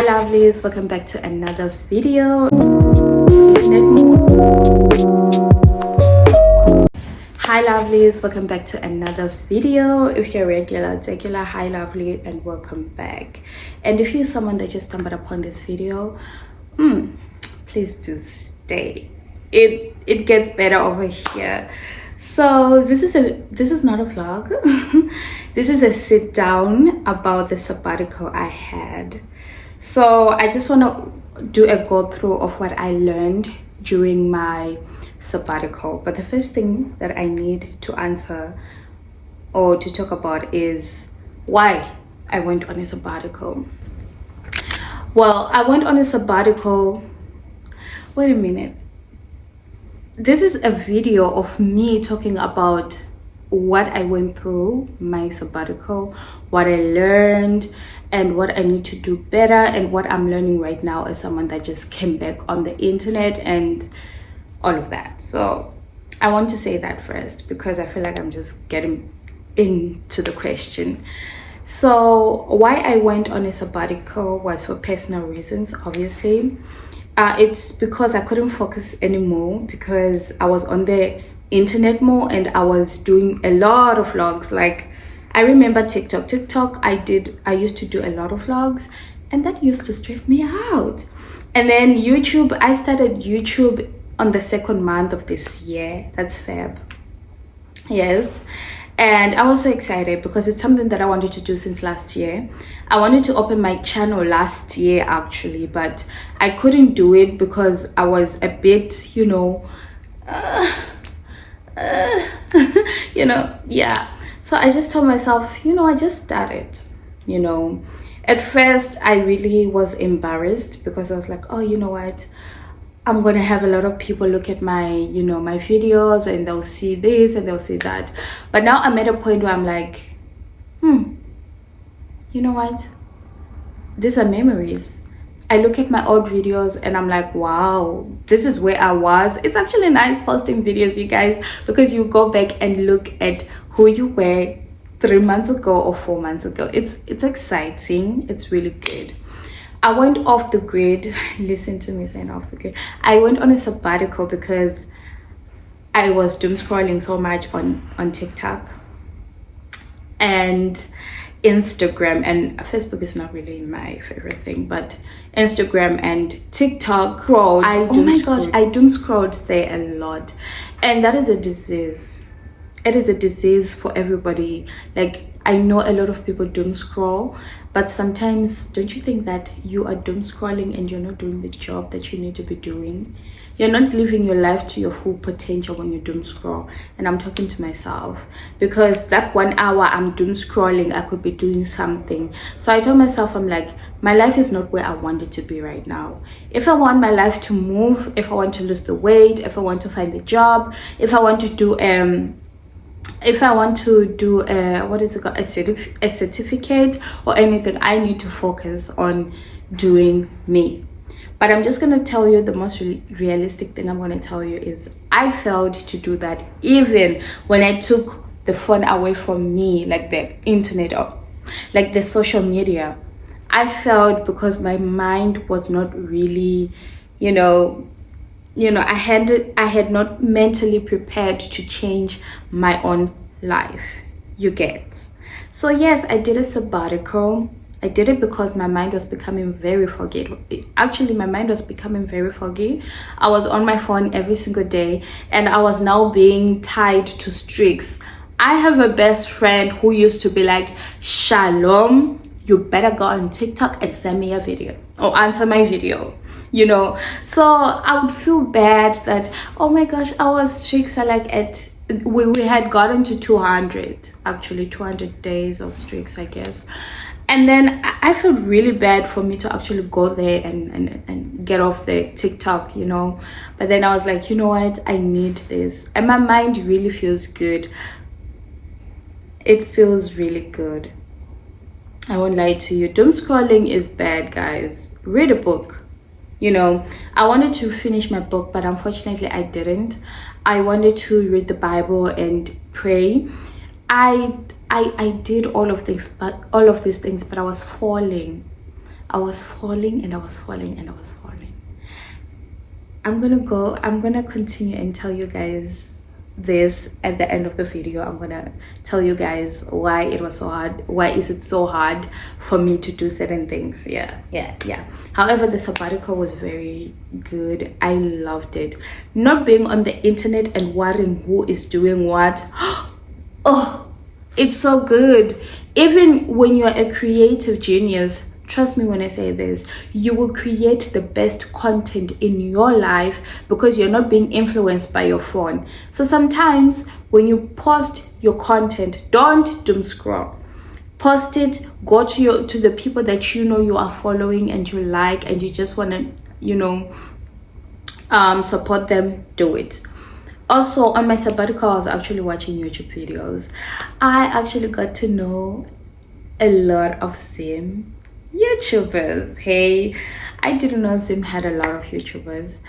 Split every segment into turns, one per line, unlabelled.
Hi lovelies, welcome back to another video. Hi lovelies, welcome back to another video. If you're regular, hi lovely, and welcome back. And if you're someone that just stumbled upon this video, please do stay. It gets better over here. So this is not a vlog. This is a sit down about the sabbatical I had. So I just want to do a go through of what I learned during my sabbatical. But the first thing that I need to answer or to talk about is why I went on a sabbatical. Well, I went on a sabbatical. Wait a minute. This is a video of me talking about what I went through my sabbatical, what I learned, and what I need to do better, and what I'm learning right now as someone that just came back on the internet and all of that. So I want to say that first because I feel like I'm just getting into the question. So why I went on a sabbatical was for personal reasons, obviously. It's because I couldn't focus anymore because I was on the internet more and I was doing a lot of vlogs. Like I remember TikTok, I used to do a lot of vlogs and that used to stress me out. And then YouTube, I started YouTube on the second month of this year. That's Feb. Yes. And I was so excited because it's something that I wanted to do since last year. I wanted to open my channel last year actually, but I couldn't do it because I was a bit, yeah. So I just told myself, I just started, At first, I really was embarrassed because I was like, oh, you know what? I'm gonna have a lot of people look at my my videos and they'll see this and they'll see that. But now I'm at a point where I'm like, you know what, these are memories. I look at my old videos and I'm like, wow, this is where I was. It's actually nice posting videos, you guys, because you go back and look at who you were 3 months ago or 4 months ago. It's exciting. It's really good. I went off the grid. Listen to me saying off the grid. I went on a sabbatical because I was doom scrolling so much on TikTok and Instagram, and Facebook is not really my favorite thing, but Instagram and TikTok. I doom scrolled there a lot, and that is a disease. It is a disease for everybody. Like I know a lot of people doom scroll, but sometimes don't you think that you are doom scrolling and you're not doing the job that you need to be doing? You're not living your life to your full potential when you doom scroll. And I'm talking to myself because that 1 hour I'm doom scrolling, I could be doing something. So I told myself, I'm like, my life is not where I want it to be right now. If I want my life to move, if I want to lose the weight, if I want to find a job, if I want to do a certificate or anything, I need to focus on doing me. But I'm just going to tell you the most realistic thing I'm going to tell you is I failed to do that even when I took the phone away from me, like the internet or like the social media. I failed because my mind was not really, I had not mentally prepared to change my own life. You get. So yes, I did a sabbatical. I did it because my mind was becoming very foggy. Actually, my mind was becoming very foggy. I was on my phone every single day and I was now being tied to streaks. I have a best friend who used to be like, Shalom, you better go on TikTok and send me a video or answer my video. So I would feel bad that, oh my gosh, our streaks are like we had gotten to 200 days of streaks, I guess. And then I felt really bad for me to actually go there and get off the TikTok, But then I was like, you know what? I need this. And my mind really feels good. It feels really good. I won't lie to you. Doom scrolling is bad, guys. Read a book. I wanted to finish my book, but unfortunately I didn't. I wanted to read the Bible and pray. I did all of these things, but I was falling. I was falling and I was falling and I was falling. I'm gonna continue and tell you guys this at the end of the video. I'm gonna tell you guys why it was so hard, why is it so hard for me to do certain things. Yeah. However, the sabbatical was very good. I loved it. Not being on the internet and worrying who is doing what. Oh, it's so good. Even when you're a creative genius, trust me when I say this, you will create the best content in your life because you're not being influenced by your phone. So sometimes when you post your content, don't doom scroll. Post it, go to the people that you know you are following and you like and you just want to, support them, do it. Also, on my sabbatical, I was actually watching YouTube videos. I actually got to know a lot of Zim YouTubers. Hey, I didn't know Zim had a lot of YouTubers.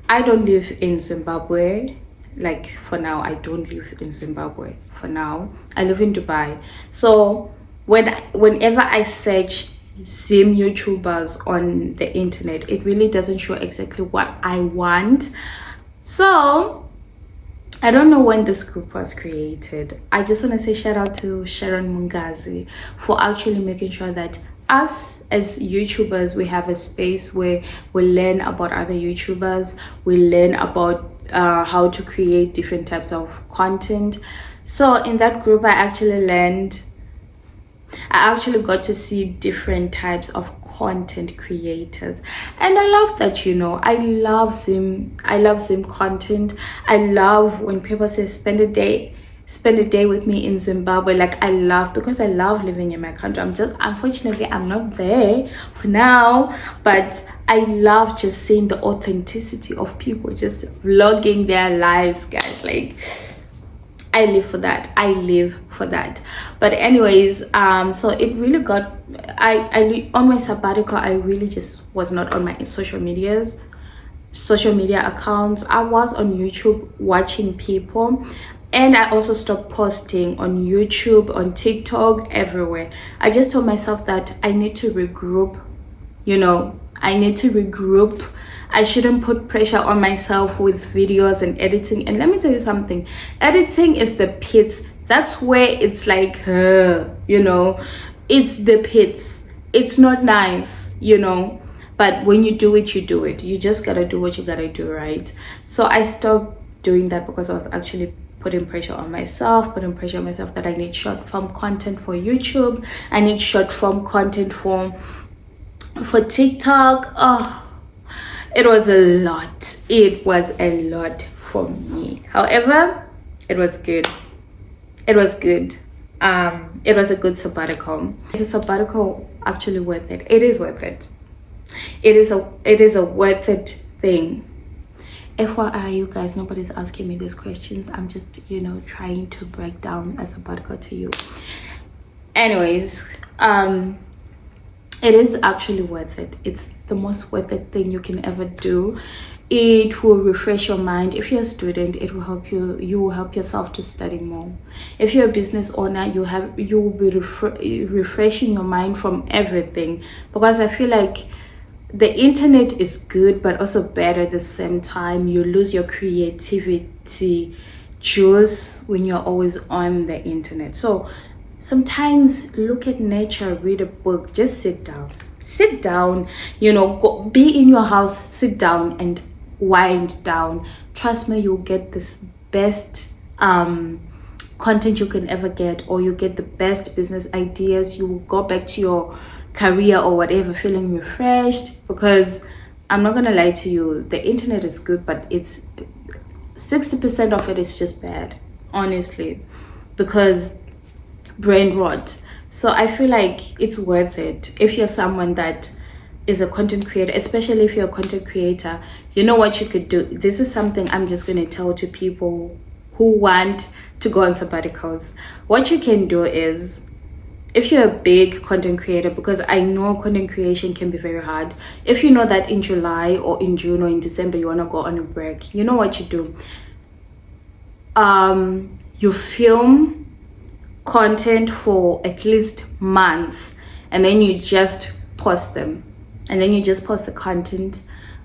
I don't live in Zimbabwe. Like, for now, I don't live in Zimbabwe. For now, I live in Dubai. So whenever I search Zim YouTubers on the internet, it really doesn't show exactly what I want. So I don't know when this group was created. I just want to say shout out to Sharon Mungazi for actually making sure that us as YouTubers, we have a space where we learn about other YouTubers, we learn about how to create different types of content. So in that group, I actually got to see different types of content creators, and I love that. I love Zim content. I love when people say spend a day with me in Zimbabwe. Like, I love, because I love living in my country. Unfortunately, I'm not there for now, but I love just seeing the authenticity of people just vlogging their lives, guys. Like, I live for that. But anyways, so it really got, I on my sabbatical, I really just was not on my social media accounts. I was on YouTube watching people, and I also stopped posting on YouTube, on TikTok, everywhere. I just told myself that I need to regroup. I shouldn't put pressure on myself with videos and editing. And let me tell you something, editing is the pits. That's where it's like, it's the pits. It's not nice, but when you do it, you just gotta do what you gotta do, right? So I stopped doing that because I was actually putting pressure on myself that I need short form content for YouTube, I need short form content for TikTok. It was a lot for me. However, it was good. It was a good sabbatical. Is a sabbatical actually worth it? It is worth it. It is a worth it thing. FYI, you guys, nobody's asking me these questions. I'm just, trying to break down a sabbatical to you. Anyways, it is actually worth it. It's the most worth it thing you can ever do. It will refresh your mind. If you're a student, it will help you. You will help yourself to study more. If you're a business owner, you will be refreshing your mind from everything. Because I feel like the internet is good, but also bad at the same time. You lose your creativity juice when you're always on the internet. So sometimes look at nature, read a book, just sit down, go, be in your house, sit down and wind down. Trust me, you'll get this best content you can ever get, or you get the best business ideas. You will go back to your career or whatever feeling refreshed. Because I'm not gonna lie to you, the internet is good, but it's 60% of it is just bad, honestly, because brain rot. So I feel like it's worth it if you're someone that is a content creator, especially if you're a content creator. You know what you could do? This is something I'm just going to tell to people who want to go on sabbaticals. What you can do is, if you're a big content creator, because I know content creation can be very hard, if you know that in July or in June or in December you want to go on a break, you know what you do? You film content for at least months, and then you just post them. and then you just post the content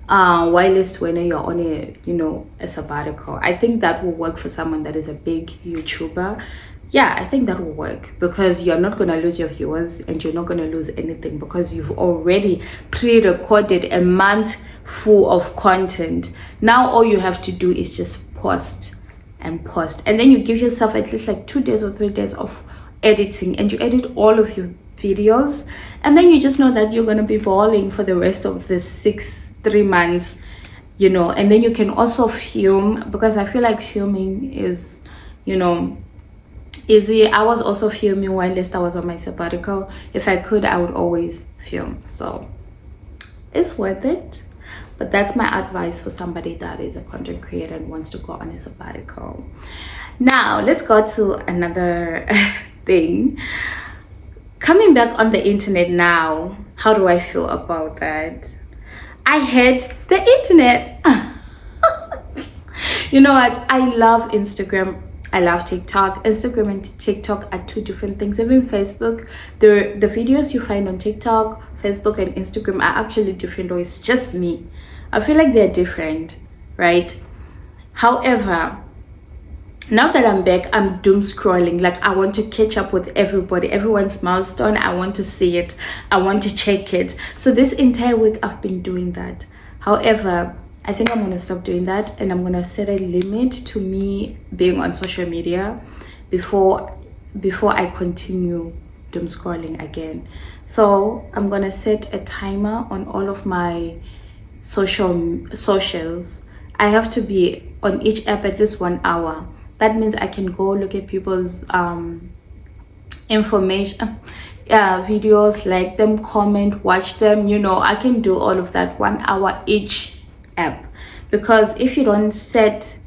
whilst when you're on a sabbatical. I think that will work for someone that is a big YouTuber. Yeah, I think that will work, because you're not going to lose your viewers and you're not going to lose anything, because you've already pre-recorded a month full of content. Now all you have to do is just post and post, and then you give yourself at least like 2 days or 3 days of editing, and you edit all of your videos, and then you just know that you're going to be balling for the rest of the 3 months, and then you can also film, because I feel like filming is easy. I was also filming whilst I was on my sabbatical. If I could, I would always film, so it's worth it. But that's my advice for somebody that is a content creator and wants to go on a sabbatical. Now let's go to another thing. Coming back on the internet now, how do I feel about that? I hate the internet. You know what? I love Instagram. I love TikTok. Instagram and TikTok are 2 different things. Even Facebook, the videos you find on TikTok, Facebook, and Instagram are actually different, or it's just me. I feel like they're different, right? However, now that I'm back, I'm doom scrolling. Like, I want to catch up with everybody, everyone's milestone. I want to see it. I want to check it. So this entire week I've been doing that. However, I think I'm going to stop doing that, and I'm going to set a limit to me being on social media before I continue doom scrolling again. So I'm going to set a timer on all of my socials. I have to be on each app at least 1 hour. That means I can go look at people's information, videos, like them, comment, watch them. I can do all of that 1 hour each app, because if you don't set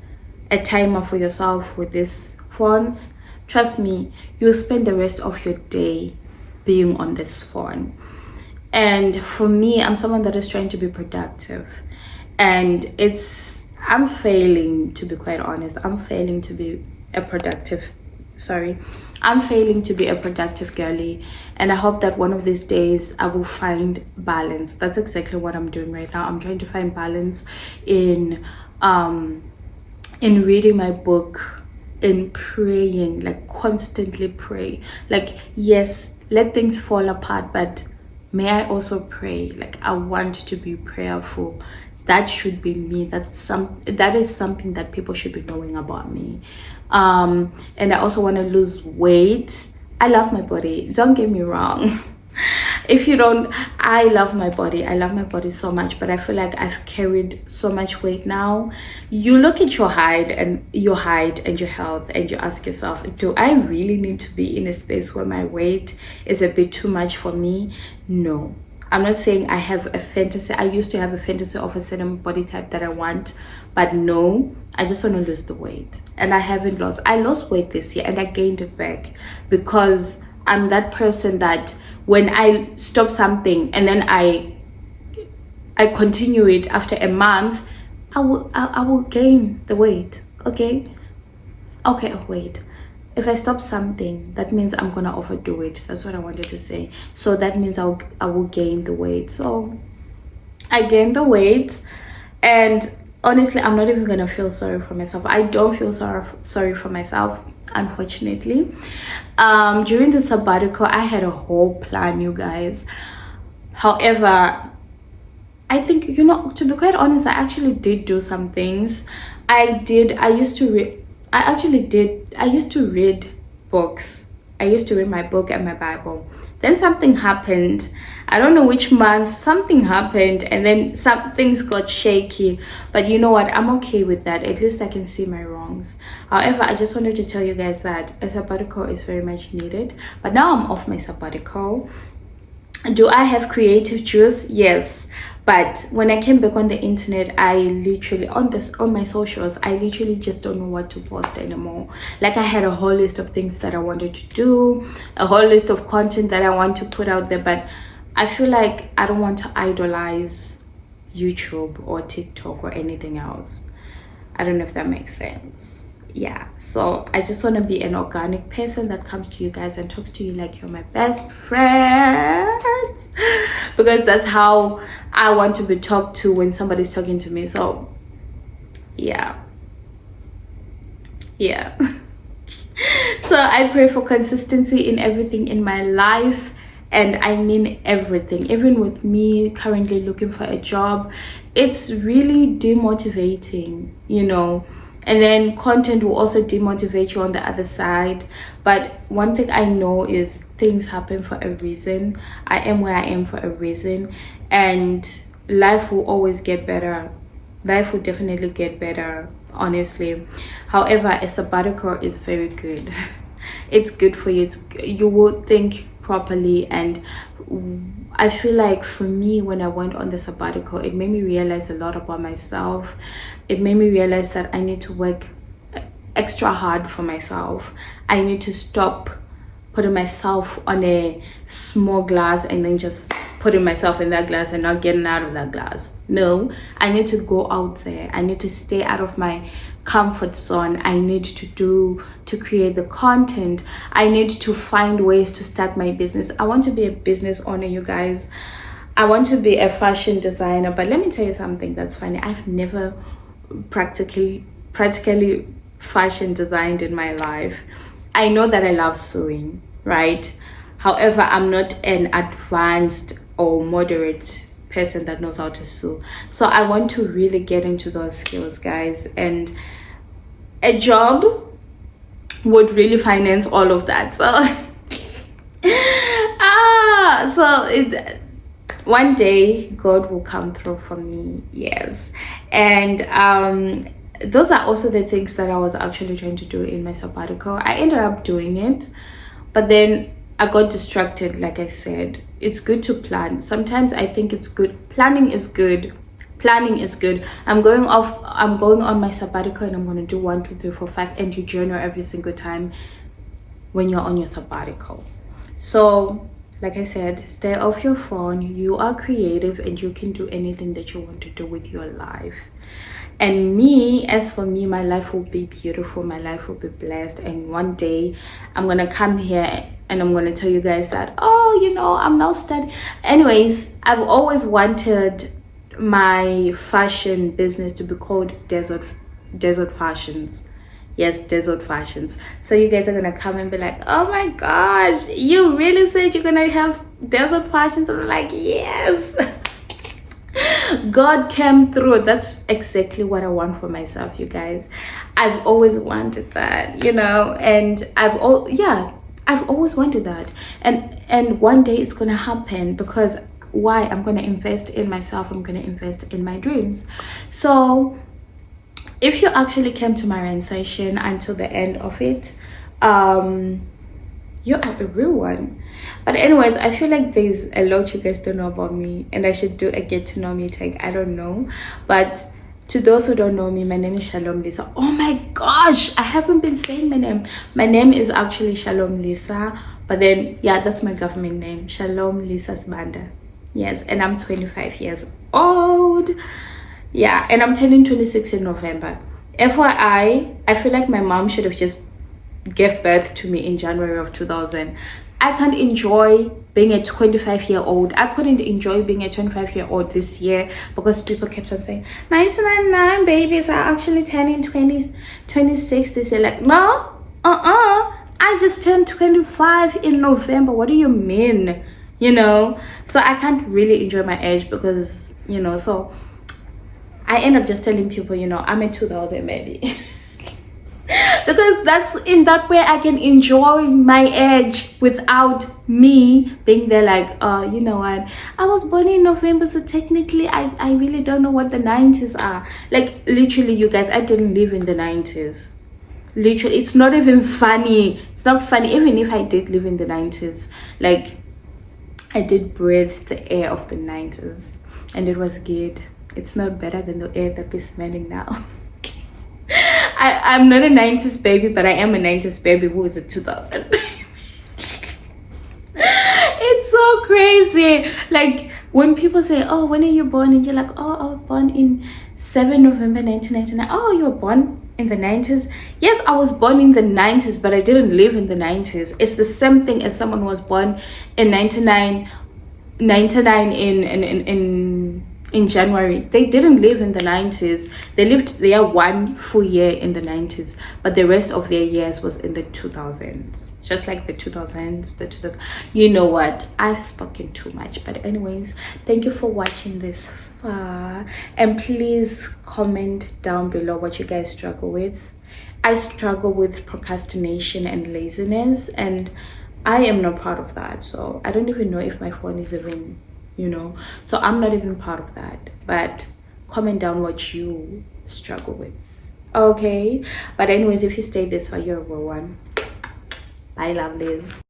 a timer for yourself with these phones, trust me, you'll spend the rest of your day being on this phone. And for me, I'm someone that is trying to be productive, and I'm failing, to be quite honest. I'm failing to be a productive girly, and I hope that one of these days I will find balance. That's exactly what I'm doing right now. I'm trying to find balance in reading my book, in praying, like constantly pray. Like, yes, let things fall apart, but may I also pray. Like, I want to be prayerful. That should be me. That is something that people should be knowing about me. And I also want to lose weight. I love my body, don't get me wrong. If you don't, I love my body. I love my body so much, but I feel like I've carried so much weight now. You look at your height and your health, and you ask yourself, do I really need to be in a space where my weight is a bit too much for me? No. I'm not saying I have a fantasy. I used to have a fantasy of a certain body type that I want, but no, I just want to lose the weight. And I haven't lost. I lost weight this year and I gained it back, because I'm that person that when I stop something and then I continue it after a month, I will gain the weight. Okay, wait. If I stop something, that means I'm gonna overdo it. That's what I wanted to say. So that means I will gain the weight. So I gained the weight, and honestly, I'm not even gonna feel sorry for myself. I don't feel sorry for myself, unfortunately. During the sabbatical, I had a whole plan, you guys. However, I think, to be quite honest, I actually did do some things. I used to read books. I used to read my book and my Bible. Then something happened. I don't know which month. Something happened, and then some things got shaky. But you know what? I'm okay with that. At least I can see my wrongs. However, I just wanted to tell you guys that a sabbatical is very much needed. But now I'm off my sabbatical. Do I have creative juice? Yes. But when I came back on the internet, I literally on my socials, I literally just don't know what to post anymore. Like, I had a whole list of things that I wanted to do, a whole list of content that I want to put out there, but I feel like I don't want to idolize YouTube or TikTok or anything else. I don't know if that makes sense. Yeah, So I just want to be an organic person that comes to you guys and talks to you like you're my best friends, because that's how I want to be talked to when somebody's talking to me. So yeah. So I pray for consistency in everything in my life, and I mean everything. Even with me currently looking for a job, it's really demotivating, you know. And then content will also demotivate you on the other side. But one thing I know is things happen for a reason. I am where I am for a reason, and life will always get better. Life will definitely get better, honestly. However, a sabbatical is very good. It's good for you. You will think properly, and I feel like for me, when I went on the sabbatical, it made me realize a lot about myself. It made me realize that I need to work extra hard for myself. I need to stop putting myself on a small glass and then just putting myself in that glass and not getting out of that glass. No, I need to go out there. I need to stay out of my comfort zone. I need to create the content. I need to find ways to start my business. I want to be a business owner, you guys. I want to be a fashion designer. But let me tell you something that's funny. I've never practically fashion designed in my life. I know that I love sewing, right? However, I'm not an advanced or moderate person that knows how to sew. So I want to really get into those skills, guys. And a job would really finance all of that. So one day God will come through for me. Yes. And those are also the things that I was actually trying to do in my sabbatical. I ended up doing it, but then I got distracted. Like I said, it's good to plan. Sometimes I think it's good. Planning is good. I'm going on my sabbatical, and I'm going to do 1, 2, 3, 4, 5, and you journal every single time when you're on your sabbatical. So like I said, stay off your phone. You are creative, and you can do anything that you want to do with your life. And as for me, my life will be beautiful. My life will be blessed. And one day I'm going to come here and I'm going to tell you guys that, I'm now studying. Anyways, I've always wanted my fashion business to be called Desert Fashions. Yes, Desert Fashions. So you guys are going to come and be like, oh my gosh, you really said you're going to have Desert Fashions? And I'm like, yes. God came through. That's exactly what I want for myself, you guys. I've always wanted that, and I've always wanted that, and one day it's gonna happen. Because why? I'm gonna invest in myself. I'm gonna invest in my dreams. So if you actually came to my rant session until the end of it, you are a real one. But anyways, I feel like there's a lot you guys don't know about me, and I should do a get to know me tag. I don't know, but to those who don't know me, my name is Shalom Lisa. Oh my gosh, I haven't been saying my name. My name is actually Shalom Lisa, but then that's my government name, Shalom Lisa Sbanda. Yes, and I'm 25 years old. And I'm turning 26 in November. FYI, I feel like my mom should have just gave birth to me in January of 2000. I can't enjoy being a 25-year-old. I couldn't enjoy being a 25-year-old this year because people kept on saying 1999 babies are actually turning 26 this year. Like, no, I just turned 25 in November. What do you mean? So I can't really enjoy my age because so I end up just telling people I'm a 2000 baby. Because that's in that way I can enjoy my age without me being there like, you know what, I was born in November, so technically I really don't know what the 90s are. Like, literally, you guys, I didn't live in the 90s. Literally, it's not even funny. It's not funny. Even if I did live in the 90s, like, I did breathe the air of the 90s, and it was good. It smelled better than the air that we're smelling now. I'm not a 90s baby, but I am a 90s baby who is a 2000 baby. It's so crazy. Like, When people say, oh, when are you born? And you're like, oh, I was born in 7 November 1999. Oh, you were born in the 90s? Yes, I was born in the 90s, but I didn't live in the 90s. It's the same thing as someone who was born in 99 in January. They didn't live in the 90s. They lived their 1 full year in the 90s, but the rest of their years was in the 2000s. Just like the 2000s, the 2000s. You know what? I've spoken too much. But anyways, thank you for watching this far. And please comment down below what you guys struggle with. I struggle with procrastination and laziness, and I am not part of that. So I don't even know if my phone is even, so I'm not even part of that. But comment down what you struggle with. Okay, but anyways, if you stayed this far, you're a real one. Bye, lovelies.